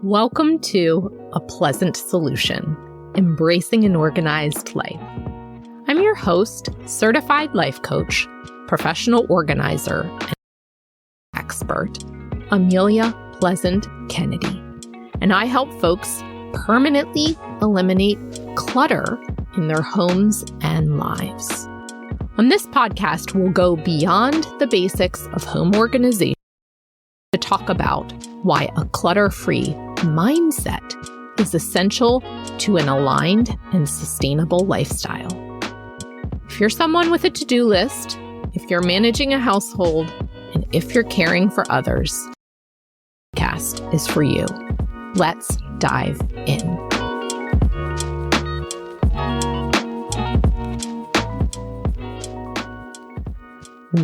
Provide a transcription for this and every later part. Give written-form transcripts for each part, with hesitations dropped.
Welcome to A Pleasant Solution, Embracing an Organized Life. I'm your host, certified life coach, professional organizer, and expert, Amelia Pleasant Kennedy. And I help folks permanently eliminate clutter in their homes and lives. On this podcast, we'll go beyond the basics of home organization to talk about why a clutter-free mindset is essential to an aligned and sustainable lifestyle. If you're someone with a to-do list, if you're managing a household, and if you're caring for others, this podcast is for you. Let's dive in.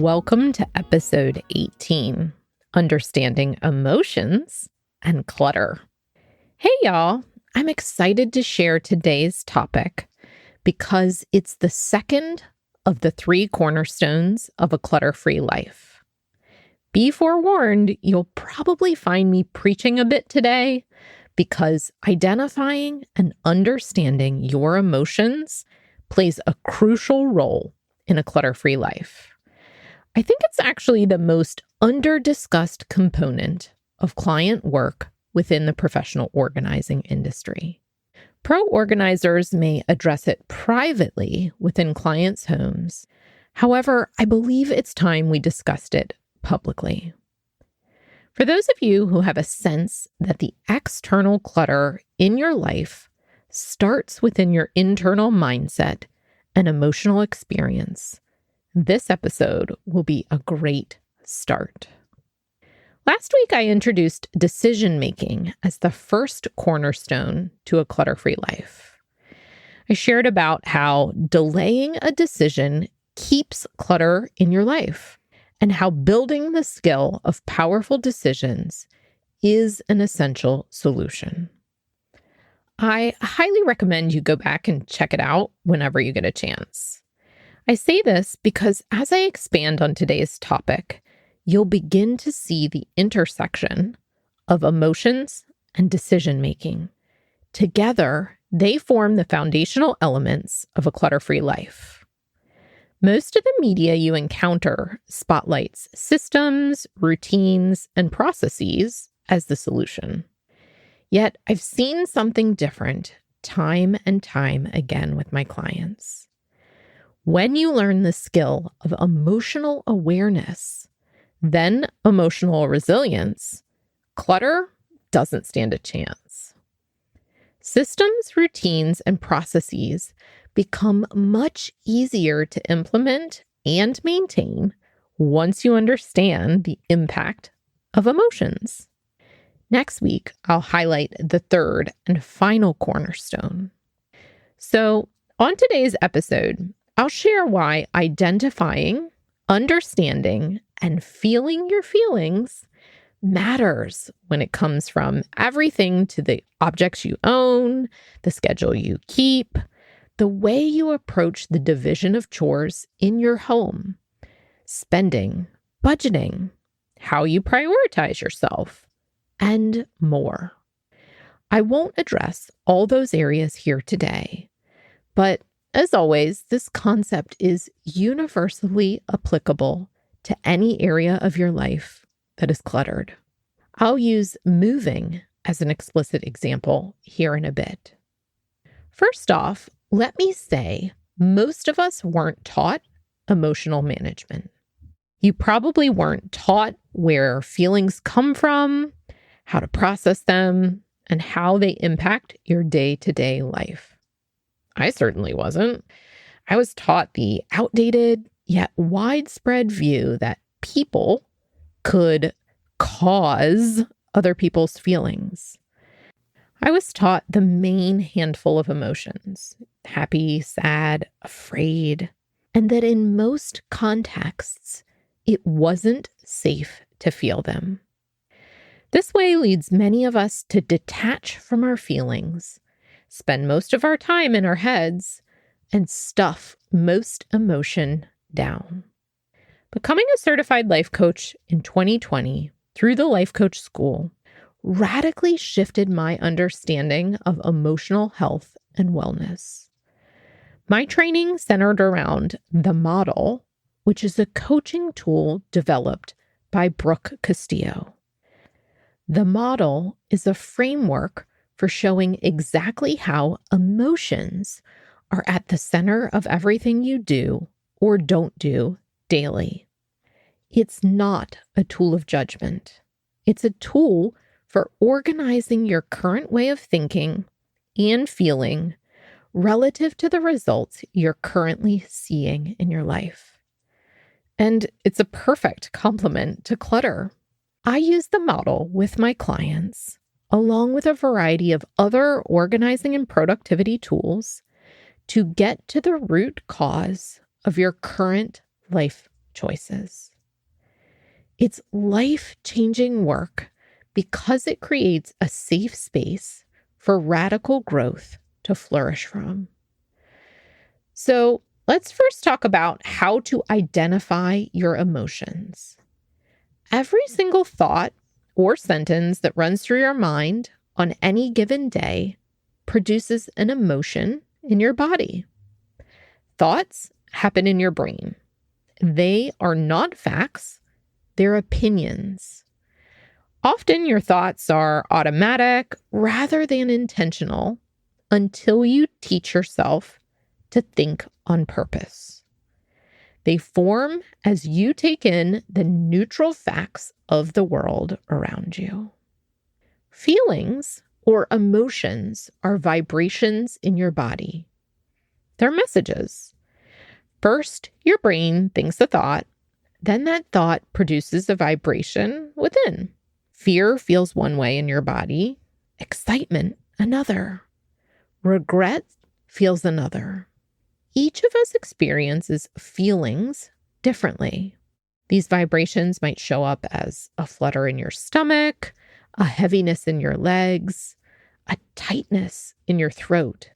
Welcome to episode 18, Understanding Emotions and Clutter. Hey y'all, I'm excited to share today's topic because it's the second of the 3 cornerstones of a clutter-free life. Be forewarned, you'll probably find me preaching a bit today because identifying and understanding your emotions plays a crucial role in a clutter-free life. I think it's actually the most under-discussed component of client work within the professional organizing industry. Pro organizers may address it privately within clients' homes. However, I believe it's time we discussed it publicly. For those of you who have a sense that the external clutter in your life starts within your internal mindset and emotional experience, this episode will be a great start. Last week, I introduced decision-making as the first cornerstone to a clutter-free life. I shared about how delaying a decision keeps clutter in your life and how building the skill of powerful decisions is an essential solution. I highly recommend you go back and check it out whenever you get a chance. I say this because as I expand on today's topic, you'll begin to see the intersection of emotions and decision-making. Together, they form the foundational elements of a clutter-free life. Most of the media you encounter spotlights systems, routines, and processes as the solution. Yet, I've seen something different time and time again with my clients. When you learn the skill of emotional awareness, then emotional resilience, clutter doesn't stand a chance. Systems, routines, and processes become much easier to implement and maintain once you understand the impact of emotions. Next week, I'll highlight the third and final cornerstone. So, on today's episode, I'll share why identifying, understanding, and feeling your feelings matters when it comes from everything to the objects you own, the schedule you keep, the way you approach the division of chores in your home, spending, budgeting, how you prioritize yourself, and more. I won't address all those areas here today, but as always, this concept is universally applicable to any area of your life that is cluttered. I'll use moving as an explicit example here in a bit. First off, let me say most of us weren't taught emotional management. You probably weren't taught where feelings come from, how to process them, and how they impact your day-to-day life. I certainly wasn't. I was taught the outdated yet widespread view that people could cause other people's feelings. I was taught the main handful of emotions, happy, sad, afraid, and that in most contexts, it wasn't safe to feel them. This way leads many of us to detach from our feelings, spend most of our time in our heads, and stuff most emotion down. Becoming a certified life coach in 2020 through the Life Coach School radically shifted my understanding of emotional health and wellness. My training centered around the model, which is a coaching tool developed by Brooke Castillo. The model is a framework for showing exactly how emotions are at the center of everything you do or don't do daily. It's not a tool of judgment. It's a tool for organizing your current way of thinking and feeling relative to the results you're currently seeing in your life. And it's a perfect complement to clutter. I use the model with my clients, along with a variety of other organizing and productivity tools, to get to the root cause of your current life choices. It's life-changing work because it creates a safe space for radical growth to flourish from. So let's first talk about how to identify your emotions. Every single thought or sentence that runs through your mind on any given day produces an emotion in your body. Thoughts happen in your brain. They are not facts, they're opinions. Often your thoughts are automatic rather than intentional until you teach yourself to think on purpose. They form as you take in the neutral facts of the world around you. Feelings or emotions are vibrations in your body. They're messages. First, your brain thinks a thought, then that thought produces a vibration within. Fear feels one way in your body, excitement another, regret feels another. Each of us experiences feelings differently. These vibrations might show up as a flutter in your stomach, a heaviness in your legs, a tightness in your throat,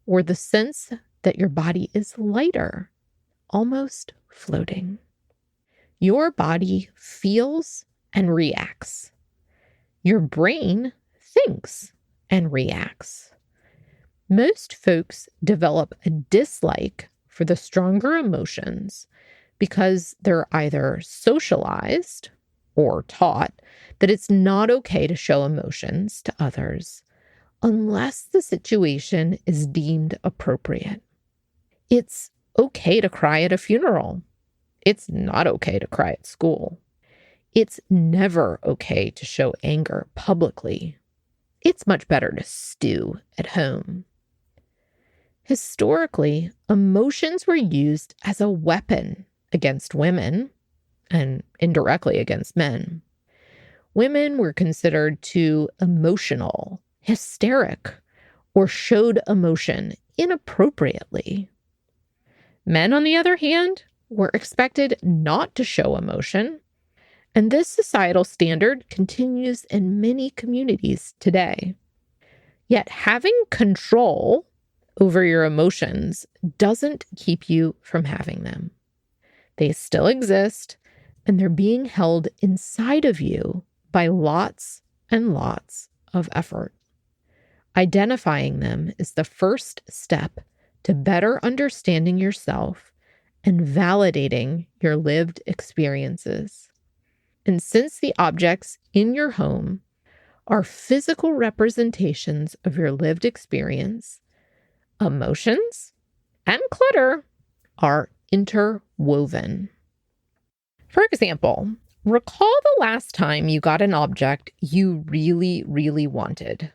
or the sense that your body is lighter, almost floating. Your body feels and reacts. Your brain thinks and reacts. Most folks develop a dislike for the stronger emotions because they're either socialized or taught that it's not okay to show emotions to others unless the situation is deemed appropriate. It's okay to cry at a funeral. It's not okay to cry at school. It's never okay to show anger publicly. It's much better to stew at home. Historically, emotions were used as a weapon against women and indirectly against men. Women were considered too emotional, hysteric, or showed emotion inappropriately. Men, on the other hand, were expected not to show emotion, and this societal standard continues in many communities today. Yet having control over your emotions doesn't keep you from having them. They still exist, and they're being held inside of you by lots and lots of effort. Identifying them is the first step to better understanding yourself and validating your lived experiences. And since the objects in your home are physical representations of your lived experience, emotions and clutter are interwoven. For example, recall the last time you got an object you really, really wanted.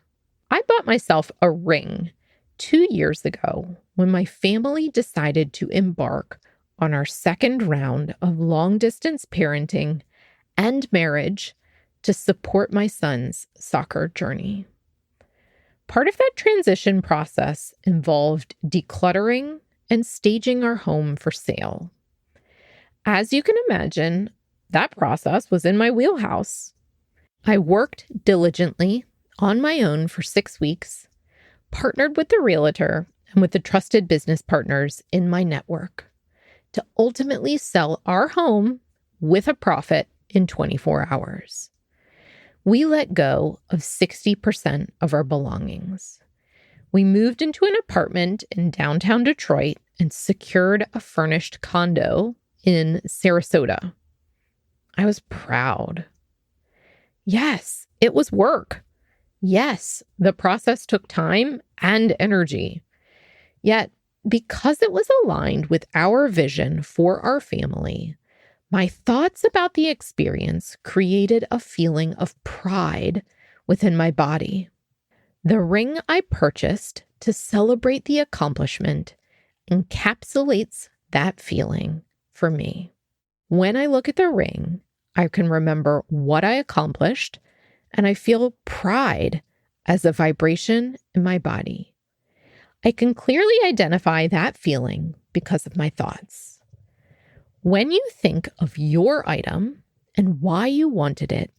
I bought myself a ring 2 years ago when my family decided to embark on our second round of long-distance parenting and marriage to support my son's soccer journey. Part of that transition process involved decluttering and staging our home for sale. As you can imagine, that process was in my wheelhouse. I worked diligently on my own for 6 weeks, partnered with the realtor and with the trusted business partners in my network to ultimately sell our home with a profit in 24 hours. We let go of 60% of our belongings. We moved into an apartment in downtown Detroit and secured a furnished condo in Sarasota. I was proud. Yes, it was work. Yes, the process took time and energy. Yet, because it was aligned with our vision for our family, my thoughts about the experience created a feeling of pride within my body. The ring I purchased to celebrate the accomplishment encapsulates that feeling for me. When I look at the ring, I can remember what I accomplished, and I feel pride as a vibration in my body. I can clearly identify that feeling because of my thoughts. When you think of your item and why you wanted it,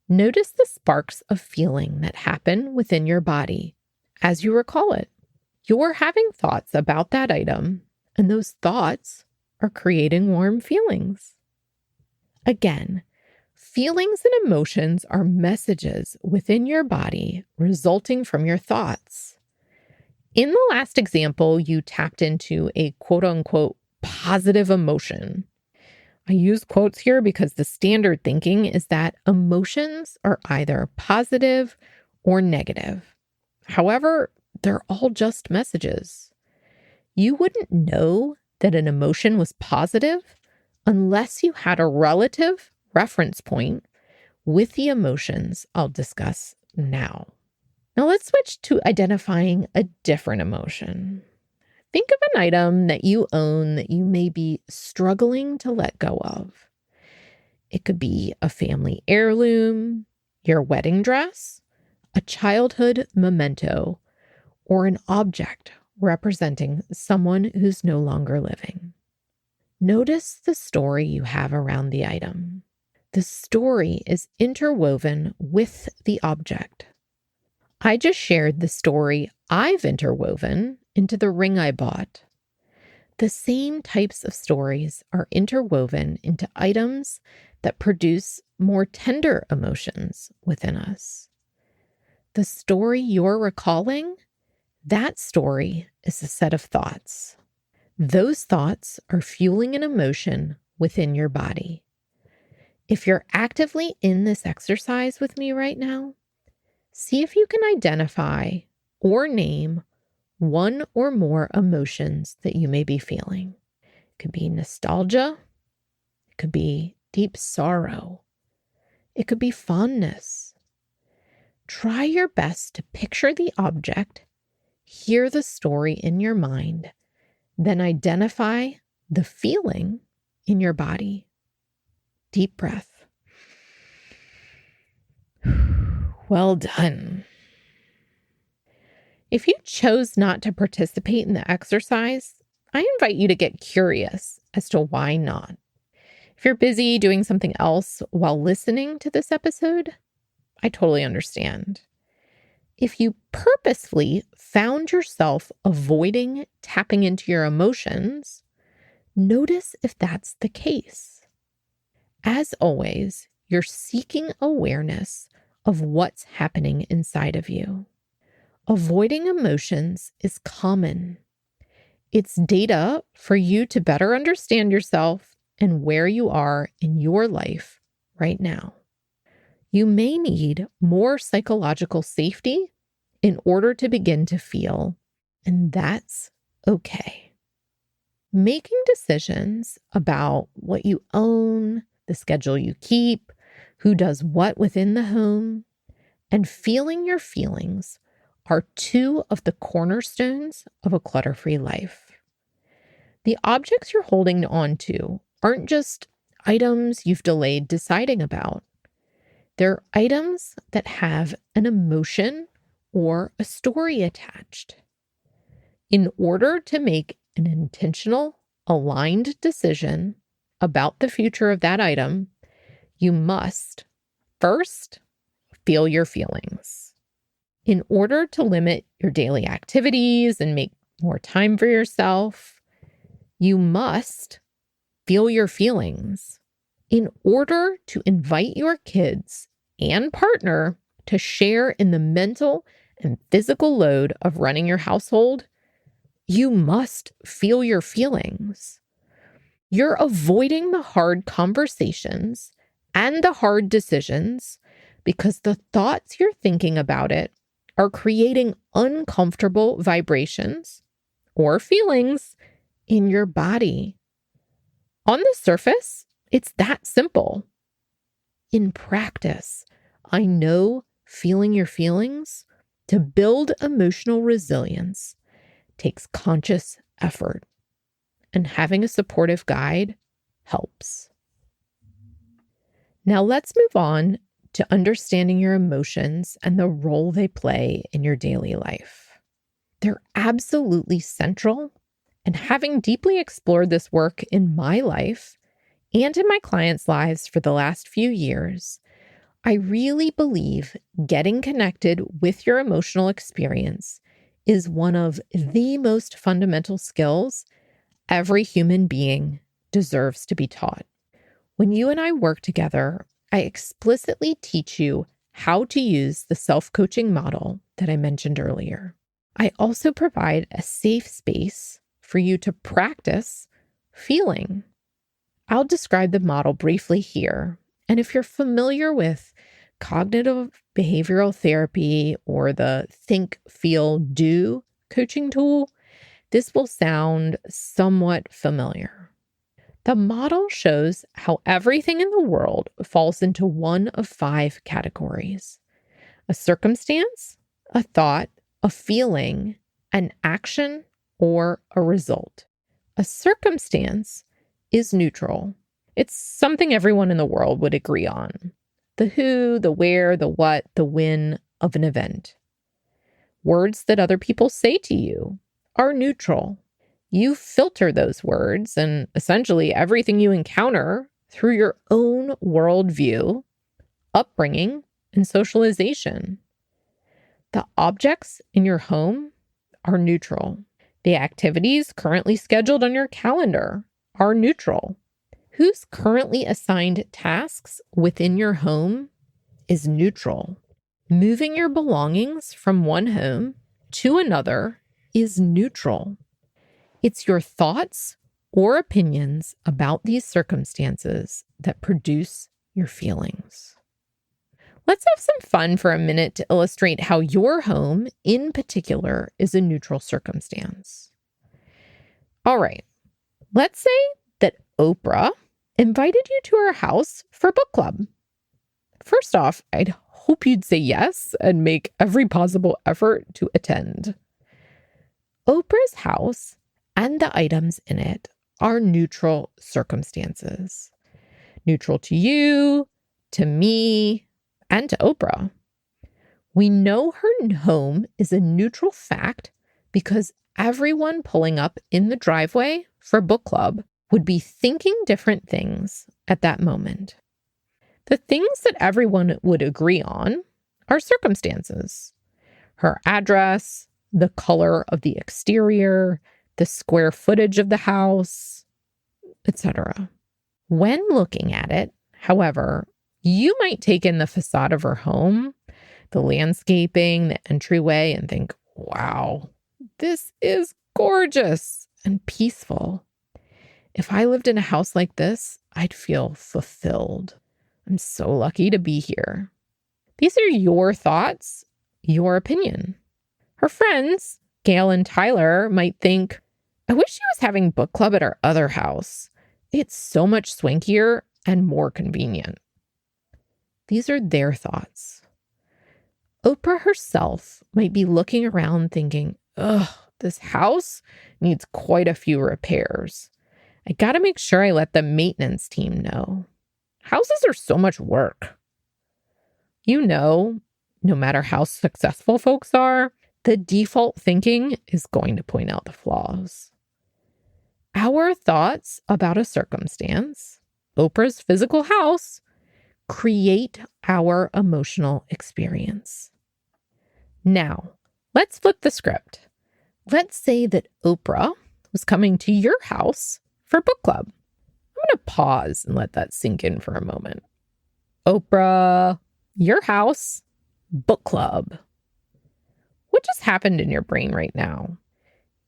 notice the sparks of feeling that happen within your body as you recall it. You're having thoughts about that item, and those thoughts are creating warm feelings. Again, feelings and emotions are messages within your body resulting from your thoughts. In the last example, you tapped into a quote-unquote positive emotion. I use quotes here because the standard thinking is that emotions are either positive or negative. However, they're all just messages. You wouldn't know that an emotion was positive unless you had a relative reference point with the emotions I'll discuss now. Now let's switch to identifying a different emotion. Think of an item that you own that you may be struggling to let go of. It could be a family heirloom, your wedding dress, a childhood memento, or an object representing someone who's no longer living. Notice the story you have around the item. The story is interwoven with the object. I just shared the story I've interwoven into the ring I bought. The same types of stories are interwoven into items that produce more tender emotions within us. The story you're recalling, that story is a set of thoughts. Those thoughts are fueling an emotion within your body. If you're actively in this exercise with me right now, see if you can identify or name one or more emotions that you may be feeling. It could be nostalgia. It could be deep sorrow. It could be fondness. Try your best to picture the object, hear the story in your mind, then identify the feeling in your body. Deep breath. Well done. If you chose not to participate in the exercise, I invite you to get curious as to why not. If you're busy doing something else while listening to this episode, I totally understand. If you purposefully found yourself avoiding tapping into your emotions, notice if that's the case. As always, you're seeking awareness of what's happening inside of you. Avoiding emotions is common. It's data for you to better understand yourself and where you are in your life right now. You may need more psychological safety in order to begin to feel, and that's okay. Making decisions about what you own, the schedule you keep, who does what within the home, and feeling your feelings are two of the cornerstones of a clutter-free life. The objects you're holding on to aren't just items you've delayed deciding about. They're items that have an emotion or a story attached. In order to make an intentional, aligned decision about the future of that item, you must first feel your feelings. In order to limit your daily activities and make more time for yourself, you must feel your feelings in order to invite your kids and partner to share in the mental and physical load of running your household. You must feel your feelings. You're avoiding the hard conversations and the hard decisions because the thoughts you're thinking about it are creating uncomfortable vibrations or feelings in your body. On the surface, it's that simple. In practice, I know feeling your feelings to build emotional resilience takes conscious effort, and having a supportive guide helps. Now let's move on to understanding your emotions and the role they play in your daily life. They're absolutely central, and having deeply explored this work in my life and in my clients' lives for the last few years, I really believe getting connected with your emotional experience is one of the most fundamental skills every human being deserves to be taught. When you and I work together, I explicitly teach you how to use the self-coaching model that I mentioned earlier. I also provide a safe space for you to practice feeling. I'll describe the model briefly here. And if you're familiar with cognitive behavioral therapy or the think, feel, do coaching tool, this will sound somewhat familiar. The model shows how everything in the world falls into one of 5 categories: a circumstance, a thought, a feeling, an action, or a result. A circumstance is neutral. It's something everyone in the world would agree on: the who, the where, the what, the when of an event. Words that other people say to you are neutral. You filter those words and essentially everything you encounter through your own worldview, upbringing, and socialization. The objects in your home are neutral. The activities currently scheduled on your calendar are neutral. Who's currently assigned tasks within your home is neutral. Moving your belongings from one home to another is neutral. It's your thoughts or opinions about these circumstances that produce your feelings. Let's have some fun for a minute to illustrate how your home, in particular, is a neutral circumstance. All right, let's say that Oprah invited you to her house for book club. First off, I'd hope you'd say yes and make every possible effort to attend. Oprah's house and the items in it are neutral circumstances. Neutral to you, to me, and to Oprah. We know her home is a neutral fact because everyone pulling up in the driveway for book club would be thinking different things at that moment. The things that everyone would agree on are circumstances: her address, the color of the exterior, the square footage of the house, etc. When looking at it, however, you might take in the facade of her home, the landscaping, the entryway, and think, wow, this is gorgeous and peaceful. If I lived in a house like this, I'd feel fulfilled. I'm so lucky to be here. These are your thoughts, your opinion. Her friends, Gail and Tyler, might think, I wish she was having book club at our other house. It's so much swankier and more convenient. These are their thoughts. Oprah herself might be looking around thinking, ugh, this house needs quite a few repairs. I gotta make sure I let the maintenance team know. Houses are so much work. You know, no matter how successful folks are, the default thinking is going to point out the flaws. Our thoughts about a circumstance, Oprah's physical house, create our emotional experience. Now, let's flip the script. Let's say that Oprah was coming to your house for book club. I'm going to pause and let that sink in for a moment. Oprah, your house, book club. What just happened in your brain right now?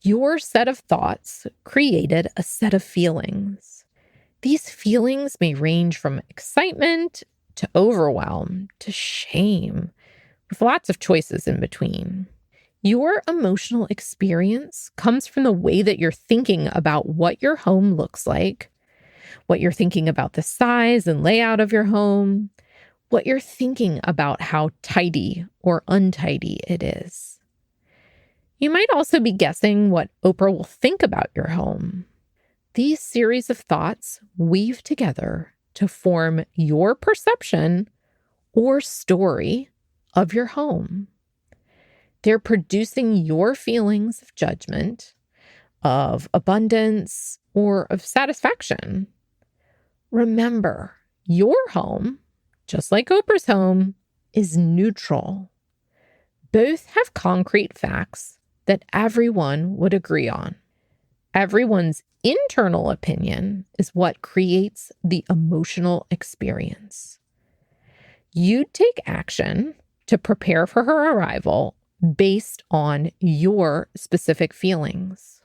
Your set of thoughts created a set of feelings. These feelings may range from excitement to overwhelm to shame, with lots of choices in between. Your emotional experience comes from the way that you're thinking about what your home looks like, what you're thinking about the size and layout of your home, what you're thinking about how tidy or untidy it is. You might also be guessing what Oprah will think about your home. These series of thoughts weave together to form your perception or story of your home. They're producing your feelings of judgment, of abundance, or of satisfaction. Remember, your home, just like Oprah's home, is neutral. Both have concrete facts that everyone would agree on. Everyone's internal opinion is what creates the emotional experience. You take action to prepare for her arrival based on your specific feelings.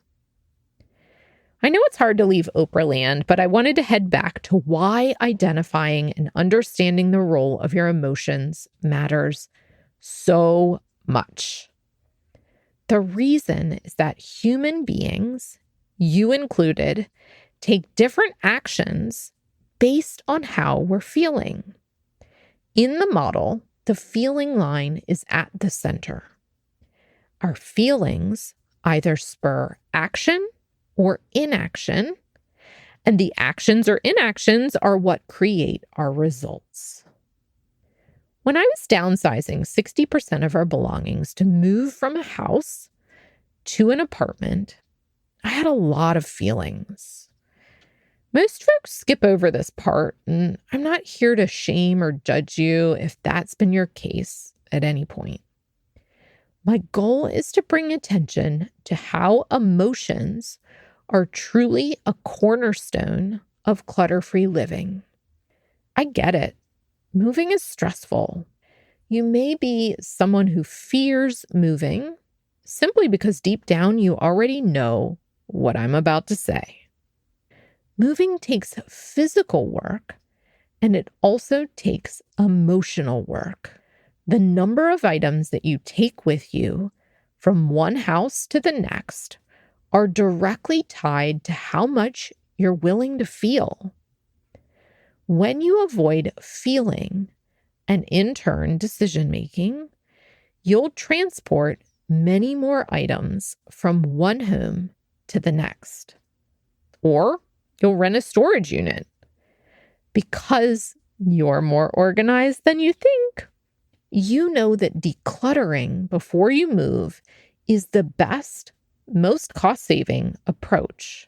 I know it's hard to leave Oprah land, but I wanted to head back to why identifying and understanding the role of your emotions matters so much. The reason is that human beings, you included, take different actions based on how we're feeling. In the model, the feeling line is at the center. Our feelings either spur action or inaction, and the actions or inactions are what create our results. When I was downsizing 60% of our belongings to move from a house to an apartment, I had a lot of feelings. Most folks skip over this part, and I'm not here to shame or judge you if that's been your case at any point. My goal is to bring attention to how emotions are truly a cornerstone of clutter-free living. I get it. Moving is stressful. You may be someone who fears moving simply because deep down you already know what I'm about to say. Moving takes physical work, and it also takes emotional work. The number of items that you take with you from one house to the next are directly tied to how much you're willing to feel. When you avoid feeling and in turn decision-making, you'll transport many more items from one home to the next. Or you'll rent a storage unit. Because you're more organized than you think, you know that decluttering before you move is the best, most cost-saving approach.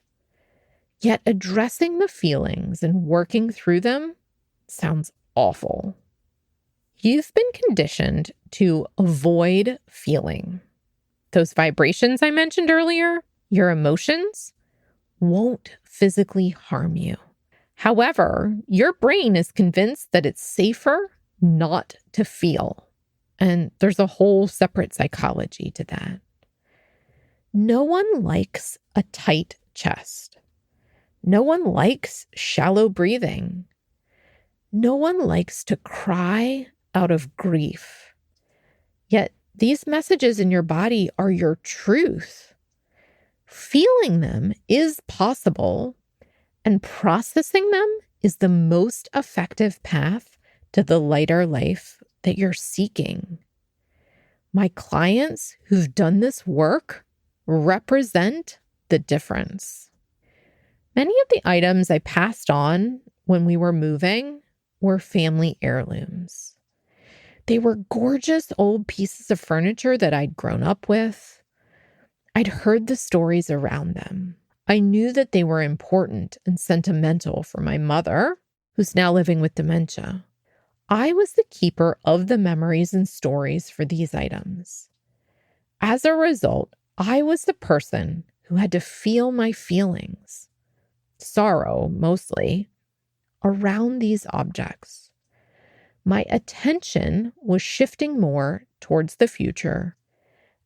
Yet addressing the feelings and working through them sounds awful. You've been conditioned to avoid feeling. Those vibrations I mentioned earlier, your emotions, won't physically harm you. However, your brain is convinced that it's safer not to feel. And there's a whole separate psychology to that. No one likes a tight chest. No one likes shallow breathing. No one likes to cry out of grief. Yet these messages in your body are your truth. Feeling them is possible, and processing them is the most effective path to the lighter life that you're seeking. My clients who've done this work represent the difference. Many of the items I passed on when we were moving were family heirlooms. They were gorgeous old pieces of furniture that I'd grown up with. I'd heard the stories around them. I knew that they were important and sentimental for my mother, who's now living with dementia. I was the keeper of the memories and stories for these items. As a result, I was the person who had to feel my feelings. sorrow mostly, around these objects. My attention was shifting more towards the future,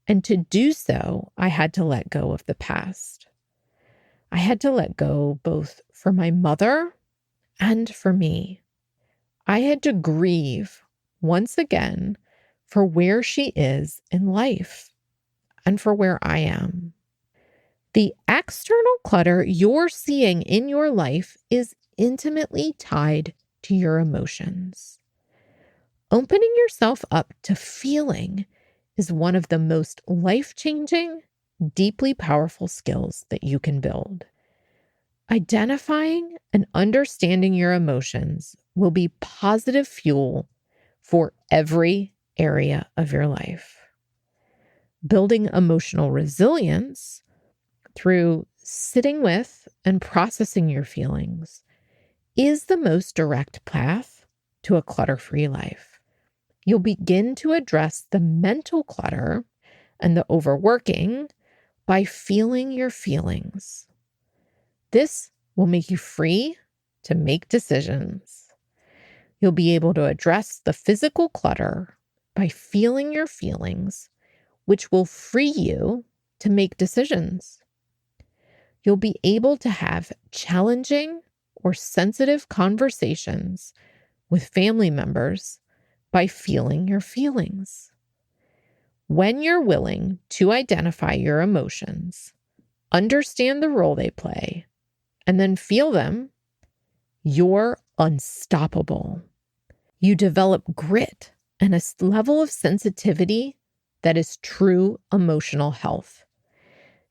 and to do so, I had to let go of the past. I had to let go both for my mother and for me. I had to grieve once again for where she is in life and for where I am. The external clutter you're seeing in your life is intimately tied to your emotions. Opening yourself up to feeling is one of the most life-changing, deeply powerful skills that you can build. Identifying and understanding your emotions will be positive fuel for every area of your life. Building emotional resilience through sitting with and processing your feelings is the most direct path to a clutter-free life. You'll begin to address the mental clutter and the overworking by feeling your feelings. This will make you free to make decisions. You'll be able to address the physical clutter by feeling your feelings, which will free you to make decisions. You'll be able to have challenging or sensitive conversations with family members by feeling your feelings. When you're willing to identify your emotions, understand the role they play, and then feel them, you're unstoppable. You develop grit and a level of sensitivity that is true emotional health.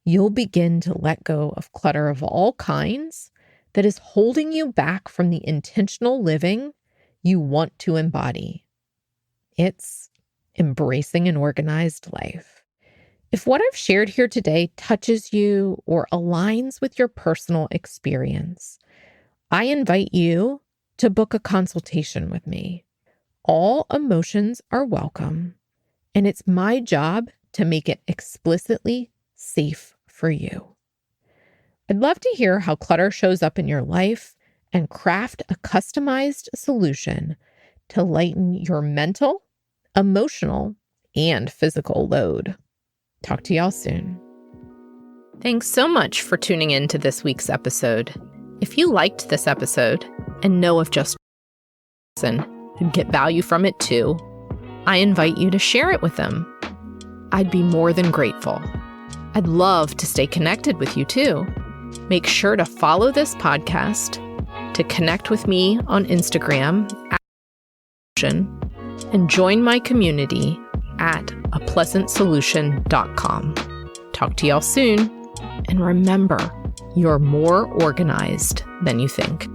You'll begin to let go of clutter of all kinds that is holding you back from the intentional living you want to embody. It's embracing an organized life. If what I've shared here today touches you or aligns with your personal experience, I invite you to book a consultation with me. All emotions are welcome, and it's my job to make it explicitly safe for you. I'd love to hear how clutter shows up in your life and craft a customized solution to lighten your mental, emotional, and physical load. Talk to y'all soon. Thanks so much for tuning in to this week's episode. If you liked this episode and know of just and get value from it too, I invite you to share it with them. I'd be more than grateful. I'd love to stay connected with you too. Make sure to follow this podcast, to connect with me on Instagram and join my community at apleasantsolution.com. Talk to y'all soon, and remember, you're more organized than you think.